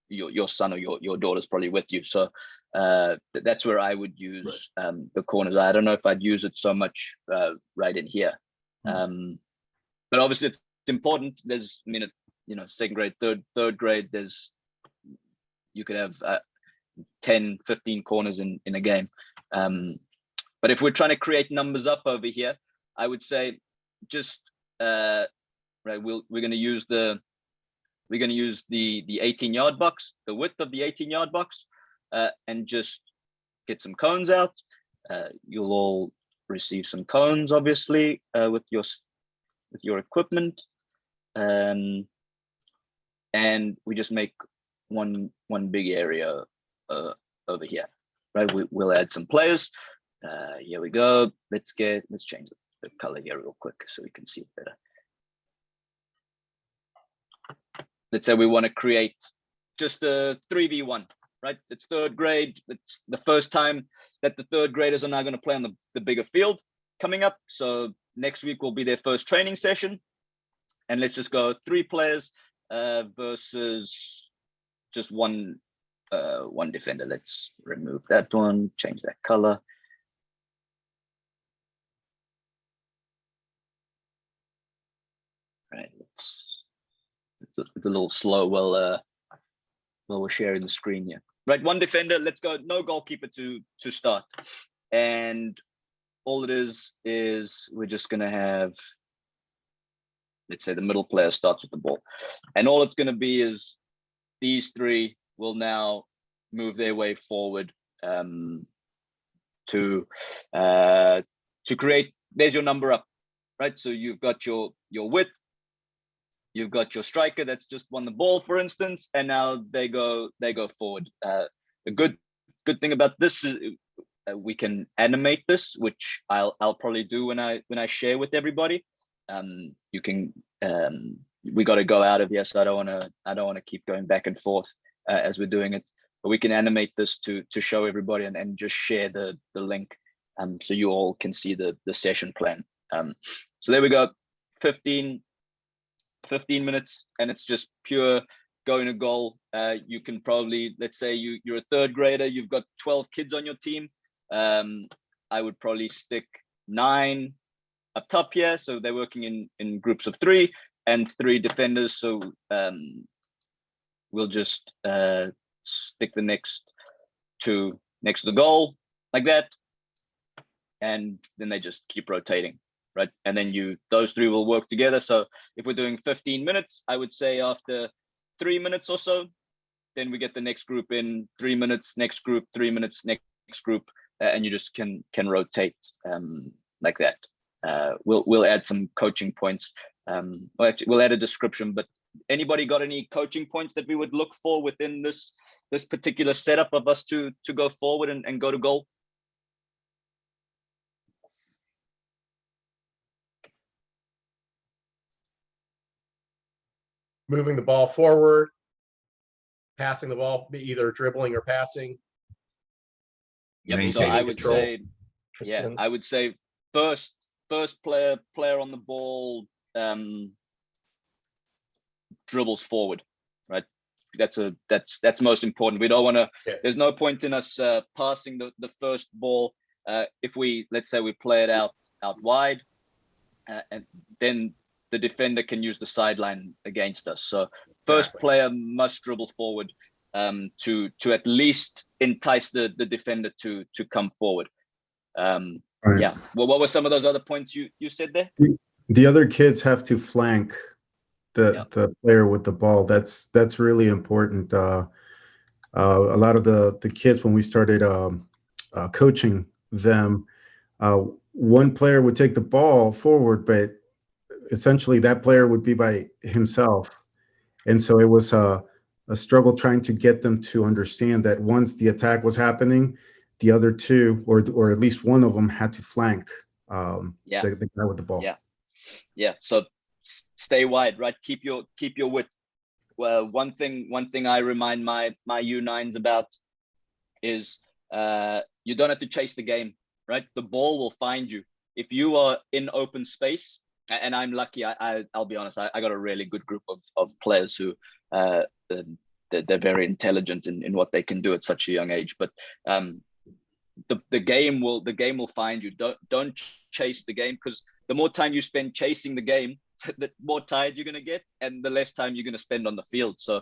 Speaker 1: your son or your daughter's probably with you. So that's where I would use the corners. I don't know if I'd use it so much right in here, but obviously it's important. There's second grade, third grade, you could have 10, 15 corners in a game. But if we're trying to create numbers up over here, I would say just we're going to use the 18-yard box, the width of the 18-yard box, and just get some cones out. You'll all receive some cones, obviously, with your equipment, and we just make one big area over here, right? We'll add some players. Here we go. Let's change the color here real quick so we can see it better. Let's say we want to create just a 3v1, right? It's third grade. It's the first time that the third graders are now going to play on the bigger field coming up. So next week will be their first training session. And let's just go 3 players versus just one defender. Let's remove that one, change that color. Right, it's a little slow while we're sharing the screen here. Right, one defender. Let's go. No goalkeeper to start, and all it is we're just gonna have, let's say the middle player starts with the ball, and all it's gonna be is these 3 will now move their way forward to create. There's your number up, right? So you've got your width, you've got your striker that's just won the ball, for instance, and now they go forward. The good thing about this is we can animate this, which I'll probably do when I share with everybody. You can we got to go out of here, so I don't want to keep going back and forth as we're doing it. But we can animate this to show everybody and just share the link, so you all can see the session plan. So there we go, 15 minutes, and it's just pure going to goal. You can probably, let's say you're a third grader, you've got 12 kids on your team. I would probably stick 9 up top here, so they're working in groups of 3 and 3 defenders. So we'll just stick the next 2 next to the goal like that, and then they just keep rotating, right? And then those 3 will work together. So if we're doing 15 minutes, I would say after 3 minutes or so, then we get the next group in, 3 minutes, next group, 3 minutes, next group, and you just can rotate like that. We'll add some coaching points. Well, actually, we'll add a description, but anybody got any coaching points that we would look for within this particular setup of us to go forward and go to goal?
Speaker 3: moving the ball forward, passing the ball, either dribbling or passing.
Speaker 1: Yep. So I would say, I would say first player on the ball dribbles forward, right? That's most important. We don't want to. Yeah. There's no point in us passing the first ball if let's say we play it out wide, and then the defender can use the sideline against us. So first player must dribble forward to at least entice the defender to come forward. Right. Yeah. Well, what were some of those other points you said there?
Speaker 5: The other kids have to flank the player with the ball. That's really important. A lot of the kids, when we started coaching them, one player would take the ball forward, but essentially that player would be by himself. And so it was a struggle trying to get them to understand that once the attack was happening, the other two, or at least one of them, had to flank the guy with the ball.
Speaker 1: Yeah. So stay wide, right? Keep your width. Well, one thing I remind my U9s about is you don't have to chase the game, right? The ball will find you. If you are in open space, and I'm lucky, I'll be honest, I got a really good group of players who they're very intelligent in what they can do at such a young age. But the game will find you. Don't chase the game, because the more time you spend chasing the game, the more tired you're going to get, and the less time you're going to spend on the field. So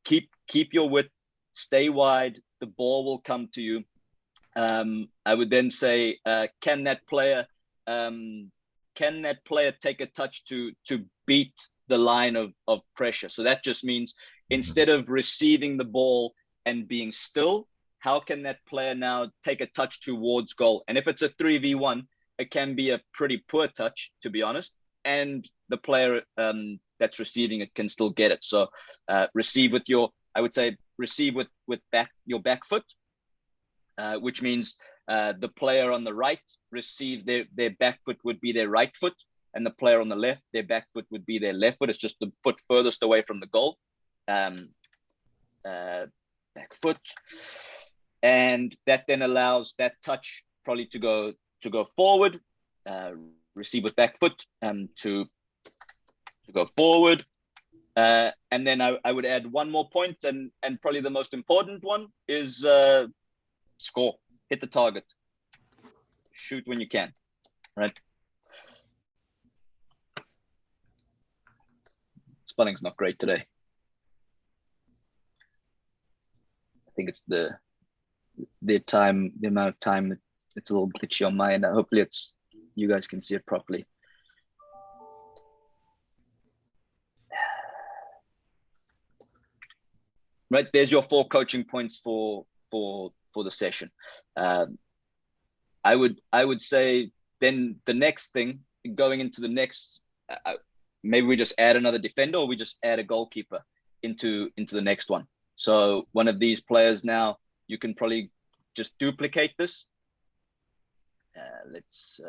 Speaker 1: keep your width, stay wide. The ball will come to you. I would then say, can that player take a touch to beat the line of pressure? So that just means, instead of receiving the ball and being still, how can that player now take a touch towards goal? And if it's a 3v1, it can be a pretty poor touch, to be honest, and the player that's receiving it can still get it. So receive with your back foot, which means the player on the right receive their back foot would be their right foot, and the player on the left, their back foot would be their left foot. It's just the foot furthest away from the goal. Back foot, and that then allows that touch probably to go forward. Receive with back foot to go forward, and then I would add one more point, and probably the most important one is score. Hit the target. Shoot when you can, right? Spelling's not great today. I think it's the amount of time. It's a little glitchy on my end. Hopefully you guys can see it properly. Right, there's your 4 coaching points for the session. I would say then the next thing, going into the next, maybe we just add another defender, or we just add a goalkeeper into the next one. So one of these players now, you can probably just duplicate this. Let's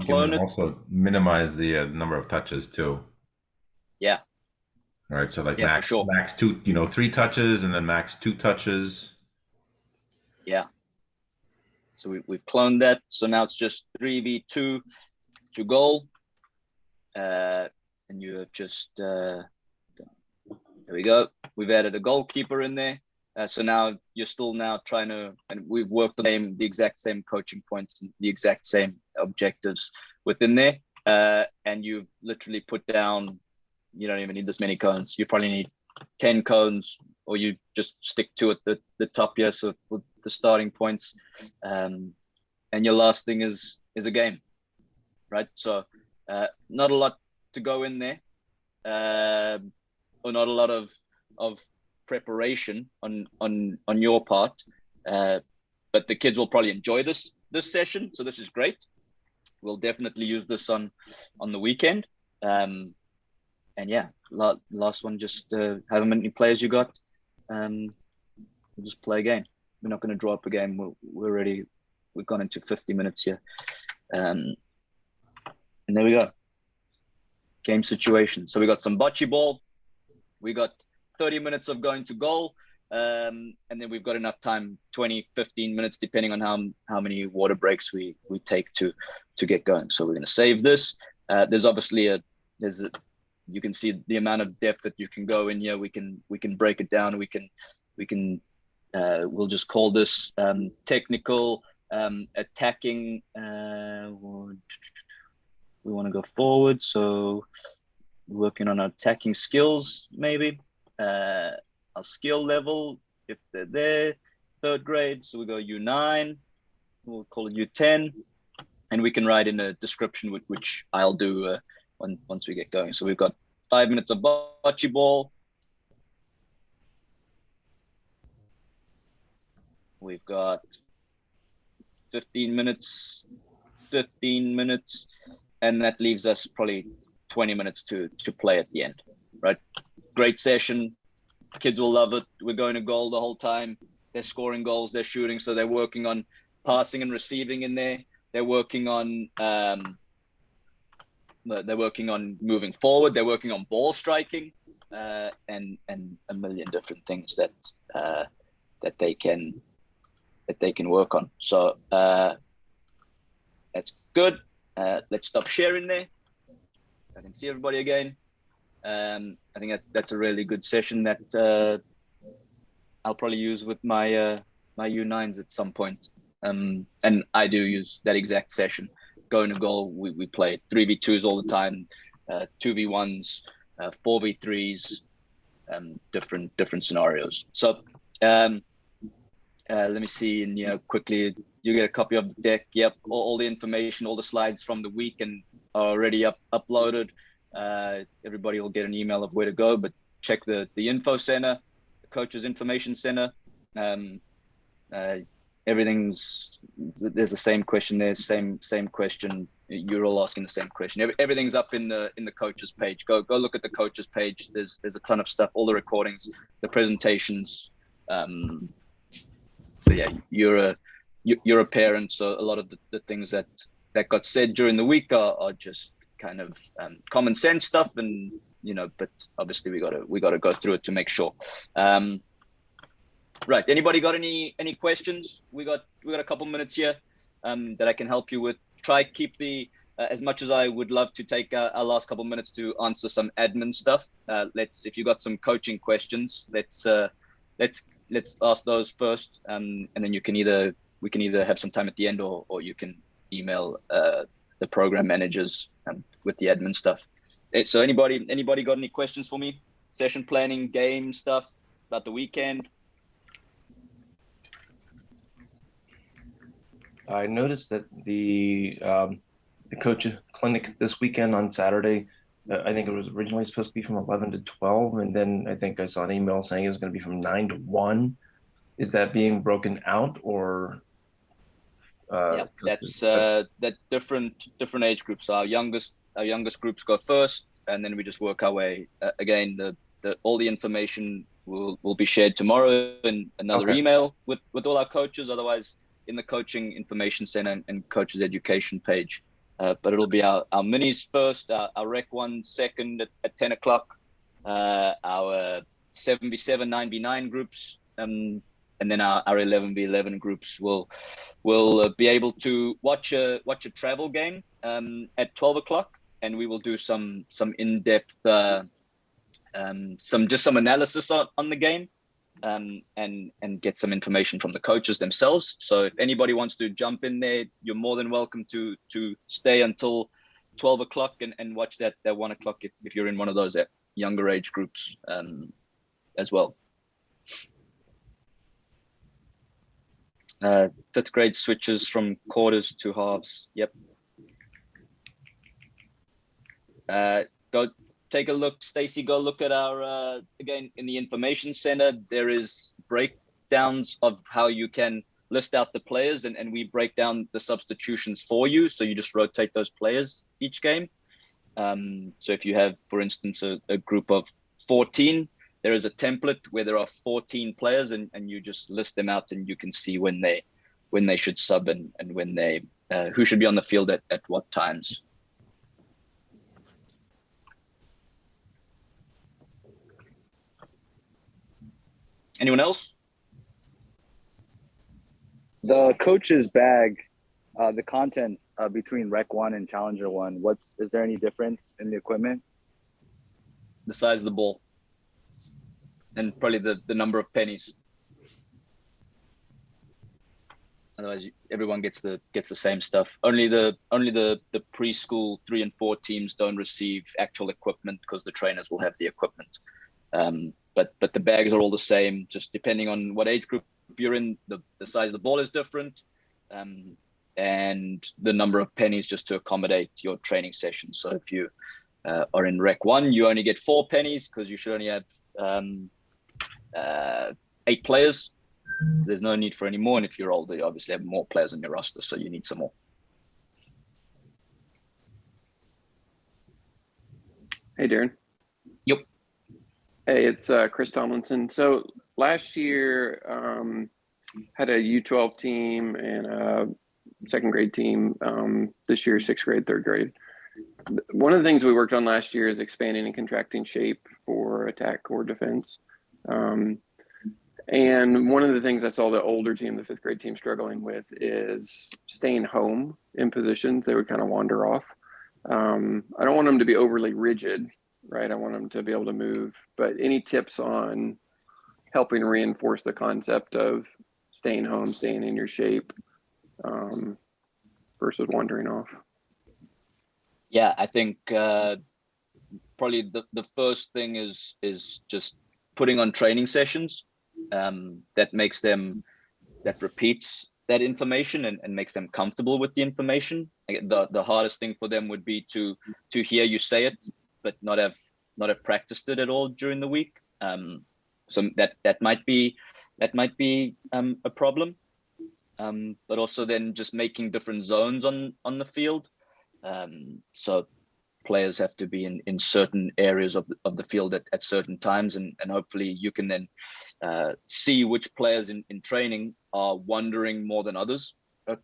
Speaker 1: clone it.
Speaker 2: Also minimize the number of touches too.
Speaker 1: Yeah.
Speaker 2: All right. So like max 2, 3 touches, and then max 2 touches.
Speaker 1: Yeah. So we've cloned that. So now it's just 3v2 to goal. And you have just, there we go. We've added a goalkeeper in there. So now you're still trying to, and we've worked on the exact same coaching points and the exact same objectives within there. And you've literally put down, you don't even need this many cones. You probably need 10 cones, or you just stick to it the top here. So with the starting points, and your last thing is a game, right? So not a lot to go in there, or not a lot of preparation on your part, but the kids will probably enjoy this session, so this is great. We'll definitely use this on the weekend, and yeah, last one, just however many players you got, we'll just play a game. We're not going to draw up a game. We've gone into 50 minutes here, and there we go. Game situation. So we got some bocce ball. we got 30 minutes of going to goal. And then we've got enough time, 20, 15 minutes, depending on how many water breaks we take to get going. So we're going to save this. There's obviously you can see the amount of depth that you can go in here. We can break it down. We'll just call this technical attacking. We want to go forward, so working on our attacking skills, maybe our skill level if they're there, 3rd grade. So we go U9. We'll call it U10, and we can write in a description, which I'll do once we get going. So we've got 5 minutes of bocce ball. We've got 15 minutes, and that leaves us probably 20 minutes to play at the end, right? Great session. Kids will love it. We're going to goal the whole time. They're scoring goals, they're shooting, so they're working on passing and receiving in there. They're working on moving forward. They're working on ball striking, and a million different things that they can work on. So that's good. Let's stop sharing there. I can see everybody again. I think that's a really good session that I'll probably use with my my U9s at some point. And I do use that exact session. Going to goal, we play 3v2s all the time, 2v1s, 4v3s, different scenarios. So let me see, and quickly, you get a copy of the deck. Yep, all the information, all the slides from the week and are already uploaded. Everybody will get an email of where to go, but check the info center, the coaches information center. Everything's, there's the same question there, same question. You're all asking the same question. Everything's up in the coaches page. Go look at the coaches page. There's a ton of stuff, all the recordings, the presentations. But yeah, you're a parent, so a lot of the things that got said during the week are just kind of common sense stuff, and but obviously we gotta go through it to make sure. Right, anybody got any questions? We got a couple minutes here that I can help you with. Try keep as much as I would love to take our last couple minutes to answer some admin stuff. If you got some coaching questions, let's ask those first, and then we can either have some time at the end, or you can email the program managers with the admin stuff. So anybody got any questions for me? Session planning, game stuff about the weekend?
Speaker 6: I noticed that the coach clinic this weekend on Saturday, I think it was originally supposed to be from 11 to 12, and then I think I saw an email saying it was going to be from 9 to 1. Is that being broken out, or?
Speaker 1: Yeah, that's different age groups. Our youngest groups go first, and then we just work our way. Again, all the information will be shared tomorrow in another email with all our coaches. Otherwise, in the coaching information center and coaches education page. But it'll be our minis first, our Rec 1 second at 10 o'clock, our 7v7, 9v9 groups, and then our 11v11 groups will be able to watch a travel game at 12 o'clock, and we will do some in-depth some analysis on the game, and get some information from the coaches themselves. So if anybody wants to jump in there, you're more than welcome to stay until 12 o'clock and watch that 1 o'clock if you're in one of those younger age groups as well. 5th grade switches from quarters to halves. Yep. Go take a look, Stacy. Go look at our again in the information center. There is breakdowns of how you can list out the players, and we break down the substitutions for you. So you just rotate those players each game. So if you have, for instance, a group of 14, there is a template where there are 14 players, and you just list them out, and you can see when they should sub and when they who should be on the field at what times. Anyone else?
Speaker 7: The coach's bag, the contents between Rec 1 and Challenger 1, is there any difference in the equipment?
Speaker 1: The size of the ball. And probably the number of pennies. Otherwise, everyone gets the same stuff. Only the preschool 3 and 4 teams don't receive actual equipment because the trainers will have the equipment. But the bags are all the same. Just depending on what age group you're in, the size of the ball is different, and the number of pennies just to accommodate your training session. So if you are in Rec 1, you only get 4 pennies because you should only have 8 players. There's no need for any more. And if you're older, you obviously have more players on your roster, so you need some more.
Speaker 8: Hey, Darren.
Speaker 1: Yep.
Speaker 8: Hey, it's Chris Tomlinson. So last year had a U12 team and a second grade team. This year, 6th grade, 3rd grade. One of the things we worked on last year is expanding and contracting shape for attack or defense. And one of the things I saw the older team, the 5th grade team, struggling with is staying home in positions. They would kind of wander off. I don't want them to be overly rigid, right? I want them to be able to move. But any tips on helping reinforce the concept of staying home, staying in your shape versus wandering off?
Speaker 1: Yeah, I think probably the first thing is just putting on training sessions that repeats that information and makes them comfortable with the information. The hardest thing for them would be to hear you say it, but not have practiced it at all during the week. So that might be a problem. But also then just making different zones on the field. So players have to be in certain areas of the field at certain times, and hopefully you can then see which players in training are wandering more than others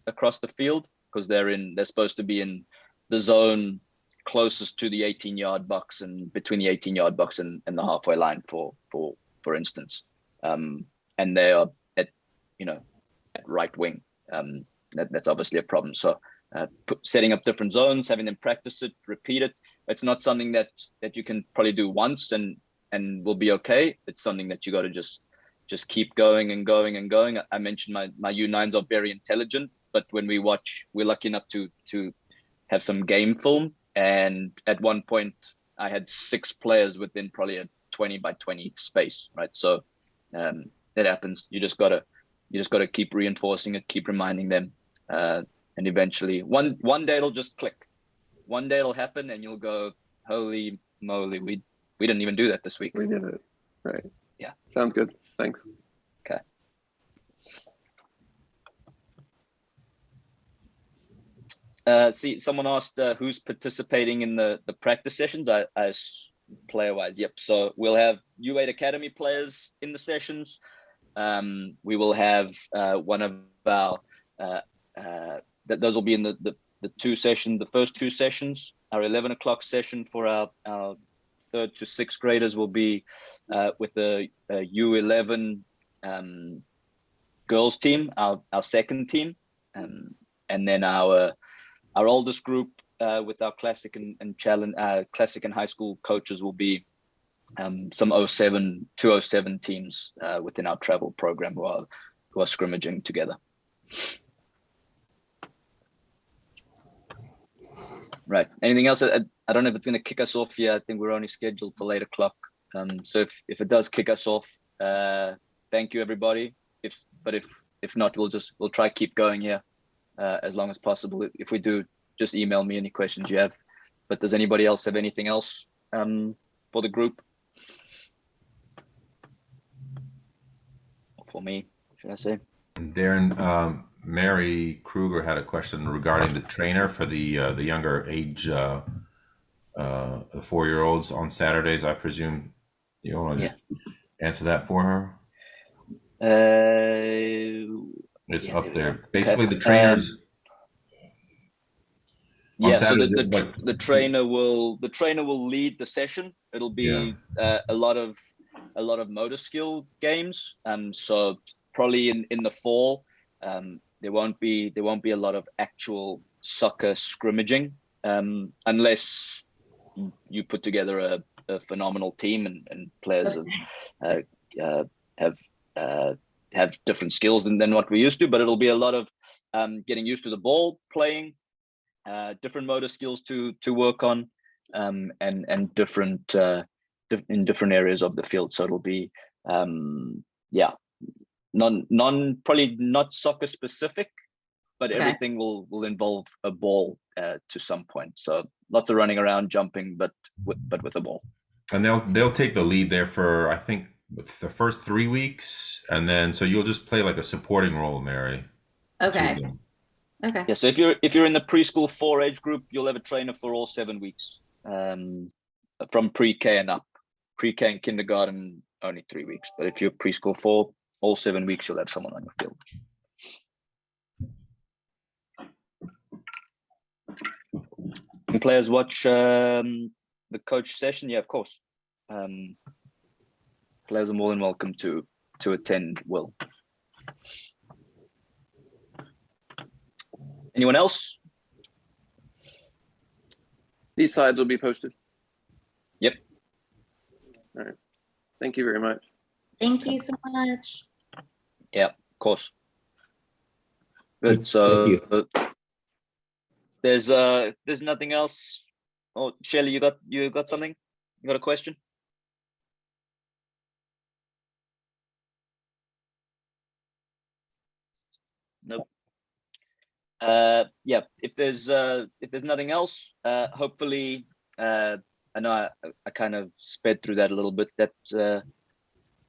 Speaker 1: across the field, because they're supposed to be in the zone closest to the 18-yard box and between the 18-yard box and the halfway line, for instance, and they are at right wing. That's obviously a problem. So setting up different zones, having them practice it, repeat it. It's not something that you can probably do once and will be okay. It's something that you got to just keep going and going and going. I mentioned my U9s are very intelligent, but when we watch, we're lucky enough to have some game film. And at one point I had 6 players within probably a 20 by 20 space, right? So that happens. You just gotta keep reinforcing it, keep reminding them, and eventually one day it'll just click. One day it'll happen and you'll go, holy moly, we didn't even do that this week.
Speaker 8: We did it. Right.
Speaker 1: Yeah.
Speaker 8: Sounds good. Thanks.
Speaker 1: Okay. See, someone asked who's participating in the practice sessions. I player-wise, yep. So we'll have U8 Academy players in the sessions. We will have one of our those will be in the first 2 sessions. Our 11 o'clock session for our 3rd to 6th graders will be with the U11 girls team, our second team, and then our oldest group with our classic and challenge classic and high school coaches will be some 207 teams within our travel program who are scrimmaging together. Right. Anything else? I don't know if it's going to kick us off here. I think we're only scheduled till 8 o'clock. So if it does kick us off, thank you everybody. If not, we'll try keep going here as long as possible. If we do, just email me any questions you have. But does anybody else have anything else for the group? For me, should I say?
Speaker 2: Darren, Mary Kruger had a question regarding the trainer for the younger age, the 4-year-olds on Saturdays. I presume you want to answer that for her. It's up there. Basically, the trainers.
Speaker 1: Yeah, Saturday, so the trainer will lead the session. It'll be a lot of a lot of motor skill games. So probably in the fall, there won't be a lot of actual soccer scrimmaging, unless you put together a phenomenal team and players have different skills than what we used to. But it'll be a lot of getting used to the ball, playing, different motor skills to work on, and different in different areas of the field. So it'll be probably not soccer specific, but everything will involve a ball to some point. So lots of running around, jumping, but with a ball.
Speaker 2: And they'll take the lead there for, I think, the first 3 weeks, and then so you'll just play like a supporting role, Mary.
Speaker 9: Okay.
Speaker 1: Yeah. So if you're in the preschool 4 age group, you'll have a trainer for all 7 weeks, from pre-K and up. Pre-K and kindergarten only 3 weeks, but if you're preschool 4, all 7 weeks you'll have someone on your field. Can players watch the coach session? Yeah, of course. Players are more than welcome to attend. Will. Anyone else?
Speaker 8: These slides will be posted.
Speaker 1: Yep.
Speaker 8: All right. Thank you very much.
Speaker 9: Thank you so much.
Speaker 1: Yeah, of course. Good. So there's nothing else. Oh, Shelley, you got something? You got a question? Nope. Yeah, if there's nothing else, hopefully, I know I kind of sped through that a little bit. That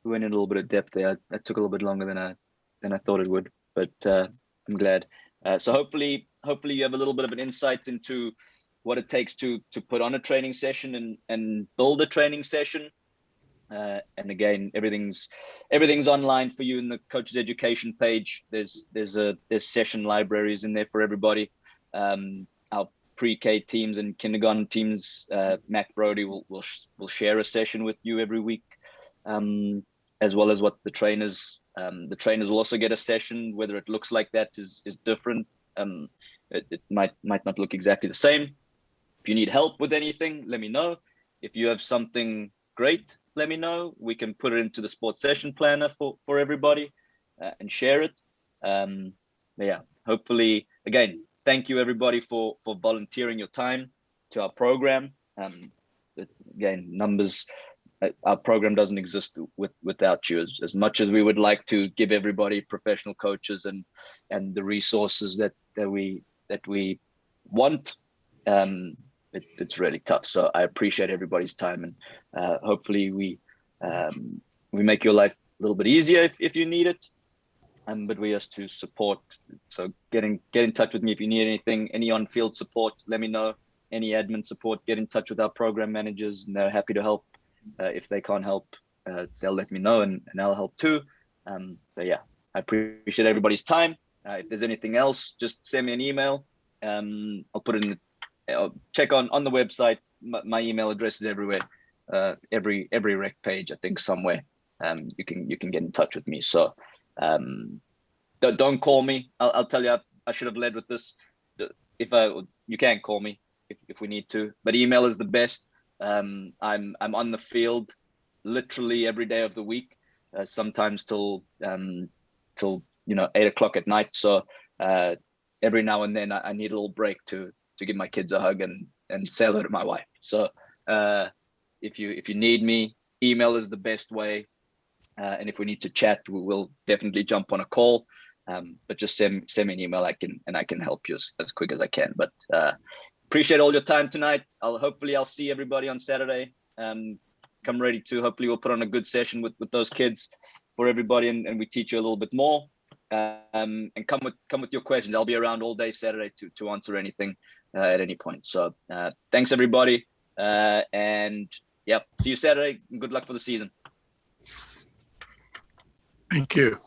Speaker 1: we went in a little bit of depth there. That took a little bit longer than I thought it would, but I'm glad. So hopefully you have a little bit of an insight into what it takes to put on a training session and build a training session. And again, everything's online for you in the coach's education page. There's session libraries in there for everybody. Our pre-K teams and kindergarten teams, Mac Brody will share a session with you every week, as well as what the trainers will also get a session. Whether it looks like that is different. It might not look exactly the same. If you need help with anything, let me know. If you have something great, let me know. We can put it into the sports session planner for everybody and share it. Yeah, hopefully, again, thank you everybody for volunteering your time to our program. Again, numbers, our program doesn't exist without you. As much as we would like to give everybody professional coaches and the resources that we want, it's really tough. So I appreciate everybody's time, and hopefully we make your life a little bit easier if you need it. But we have to support. So get in touch with me if you need anything, any on-field support, let me know. Any admin support, get in touch with our program managers, and they're happy to help. If they can't help, they'll let me know, and I'll help too. But yeah, I appreciate everybody's time. If there's anything else, just send me an email. I'll put it in I'll check on the website. My email address is everywhere. Every rec page, I think, somewhere. You can get in touch with me. So don't call me. I'll tell you, I should have led with this. You can call me if we need to, but email is the best. I'm on the field literally every day of the week, sometimes till 8 o'clock at night. So every now and then I need a little break to give my kids a hug and say hello to my wife. So if you need me, email is the best way. And if we need to chat, we will definitely jump on a call. But just send me an email. I can help you as quick as I can. But appreciate all your time tonight. Hopefully I'll see everybody on Saturday. Come ready to. Hopefully we'll put on a good session with those kids for everybody, and we teach you a little bit more. And come with your questions. I'll be around all day Saturday to answer anything at any point. So thanks everybody, and yeah, see you Saturday. Good luck for the season.
Speaker 10: Thank you.